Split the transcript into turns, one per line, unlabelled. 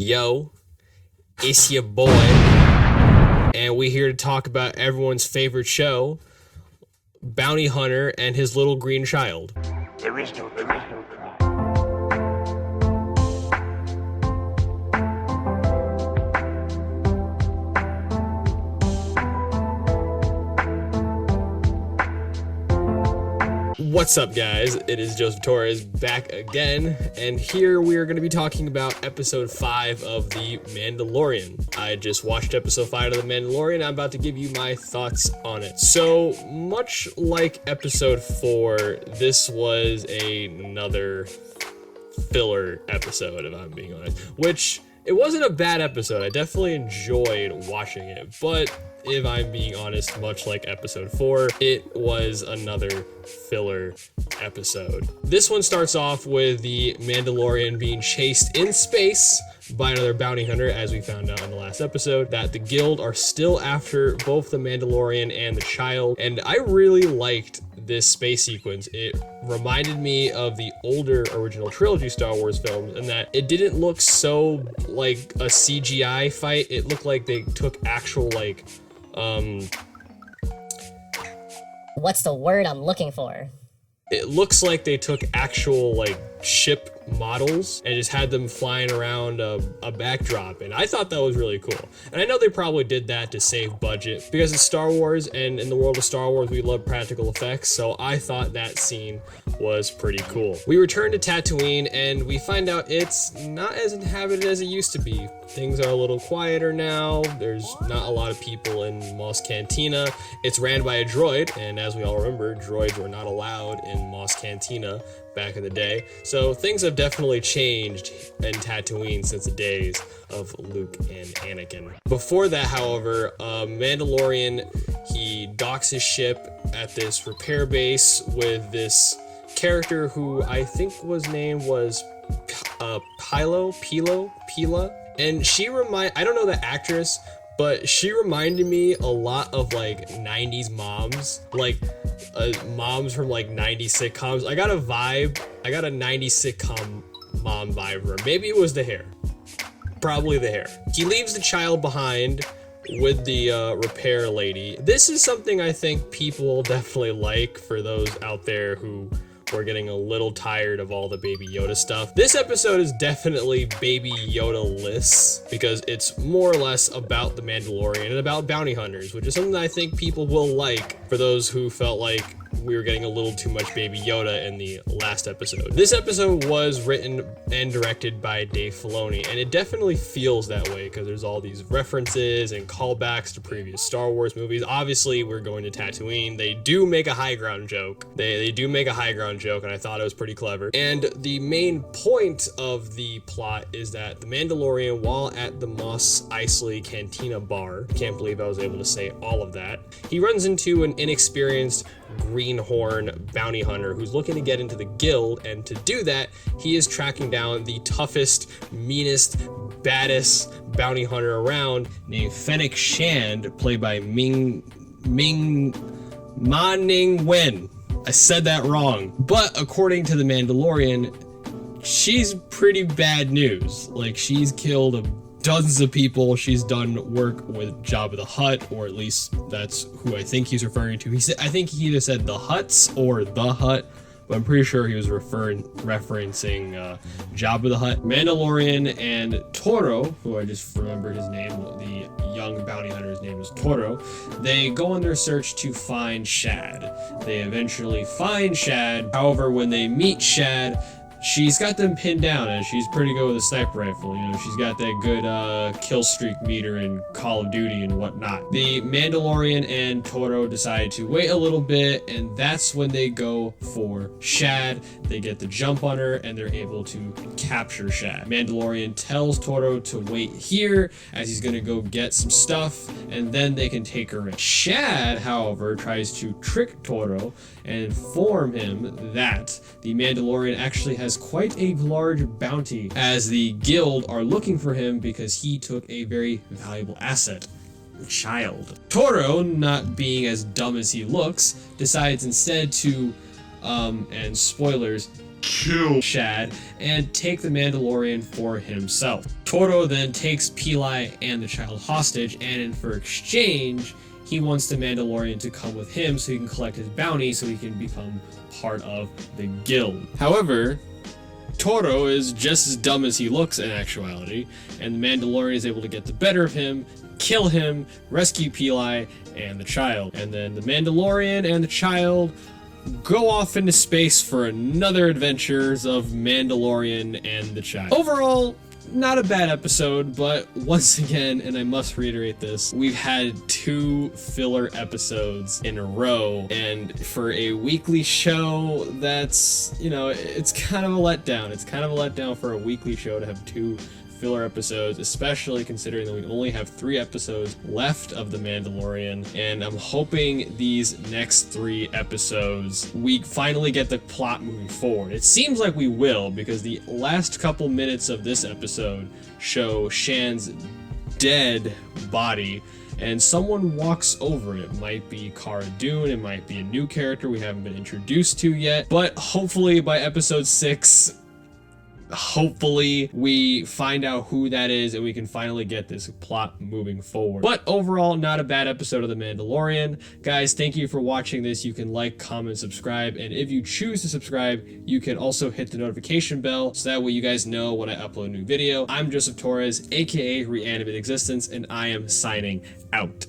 Yo, it's your boy, and we're here to talk about everyone's favorite show, Bounty Hunter and His Little Green Child.
There is no crime.
What's up, guys? It is Joseph Torres back again, and here we are going to be talking about episode 5 of The Mandalorian. I just watched episode 5 of The Mandalorian, and I'm about to give you my thoughts on it. So, much like episode 4, this was another filler episode, if I'm being honest, which it wasn't a bad episode. I definitely enjoyed watching it, but if I'm being honest, much like episode 4, it was another filler episode. This one starts off with the Mandalorian being chased in space by another bounty hunter, as we found out in the last episode, that the guild are still after both the Mandalorian and the child, and I really liked this space sequence. It reminded me of the older original trilogy Star Wars films in that it didn't look so like a CGI fight. It looked like they took actual
what's the word I'm looking for?
It looks like they took actual ship models and just had them flying around a backdrop, and I thought that was really cool. And I know they probably did that to save budget because it's Star Wars, and in the world of Star Wars we love practical effects, so I thought that scene was pretty cool. We return to Tatooine and we find out it's not as inhabited as it used to be. Things are a little quieter now. There's not a lot of people in Mos Cantina. It's ran by a droid, and as we all remember, droids were not allowed in Mos Cantina back in the day. So things have definitely changed in Tatooine since the days of Luke and Anakin. Before that, however, Mandalorian, he docks his ship at this repair base with this character who I think named was Pila, and she I don't know the actress, but she reminded me a lot of 90s moms, moms from 90s sitcoms. I got a 90s sitcom mom vibe from her. Maybe it was the hair. Probably the hair. He leaves the child behind with the repair lady. This is something I think people definitely like, for those out there who we're getting a little tired of all the Baby Yoda stuff. This episode is definitely Baby Yoda-less because it's more or less about the Mandalorian and about bounty hunters, which is something that I think people will like, for those who felt like we were getting a little too much Baby Yoda in the last episode. This episode was written and directed by Dave Filoni, and it definitely feels that way because there's all these references and callbacks to previous Star Wars movies. Obviously, we're going to Tatooine. They do make a high ground joke. They do make a high ground joke, and I thought it was pretty clever. And the main point of the plot is that the Mandalorian, while at the Mos Eisley Cantina bar, I can't believe I was able to say all of that, he runs into an inexperienced greenhorn bounty hunter who's looking to get into the guild, and to do that he is tracking down the toughest, meanest, baddest bounty hunter around, named Fennec Shand, played by Ma Ning Wen. I said that wrong, but according to the Mandalorian, she's pretty bad news. She's killed dozens of people. She's done work with Jabba the Hutt, or at least that's who I think he's referring to. I think he either said the Hutts or the Hutt, but I'm pretty sure he was referencing Jabba the Hutt. Mandalorian and Toro, who I just remembered his name, the young bounty hunter's name is Toro, they go on their search to find Shad. They eventually find Shad. However, when they meet Shad, she's got them pinned down, and she's pretty good with a sniper rifle. She's got that good kill streak meter in Call of Duty and whatnot. The Mandalorian and Toro decide to wait a little bit, and that's when they go for Shad. They get the jump on her, and they're able to capture Shad. Mandalorian tells Toro to wait here, as he's gonna go get some stuff, and then they can take her in. Shad, however, tries to trick Toro and inform him that the Mandalorian actually has quite a large bounty, as the guild are looking for him because he took a very valuable asset, the child. Toro, not being as dumb as he looks, decides instead to, and spoilers,
kill
Shad and take the Mandalorian for himself. Toro then takes Peli and the child hostage, and for exchange, he wants the Mandalorian to come with him so he can collect his bounty so he can become part of the guild. However, Toro is just as dumb as he looks in actuality, and the Mandalorian is able to get the better of him, kill him, rescue Peli and the child. And then the Mandalorian and the child go off into space for another adventures of Mandalorian and the child. Overall, not a bad episode, but once again, and I must reiterate this, we've had 2 filler episodes in a row, and for a weekly show, that's, you know, it's kind of a letdown. It's kind of a letdown for a weekly show to have 2 filler episodes, especially considering that we only have 3 episodes left of The Mandalorian, and I'm hoping these next 3 episodes we finally get the plot moving forward. It seems like we will, because the last couple minutes of this episode show Shan's dead body, and someone walks over it. It might be Cara Dune, it might be a new character we haven't been introduced to yet, but hopefully by episode 6, hopefully we find out who that is and we can finally get this plot moving forward. But overall, not a bad episode of The Mandalorian. Guys, thank you for watching this. You can like, comment, subscribe, and if you choose to subscribe, you can also hit the notification bell so that way you guys know when I upload a new video. I'm Joseph Torres, aka Reanimate Existence, and I am signing out.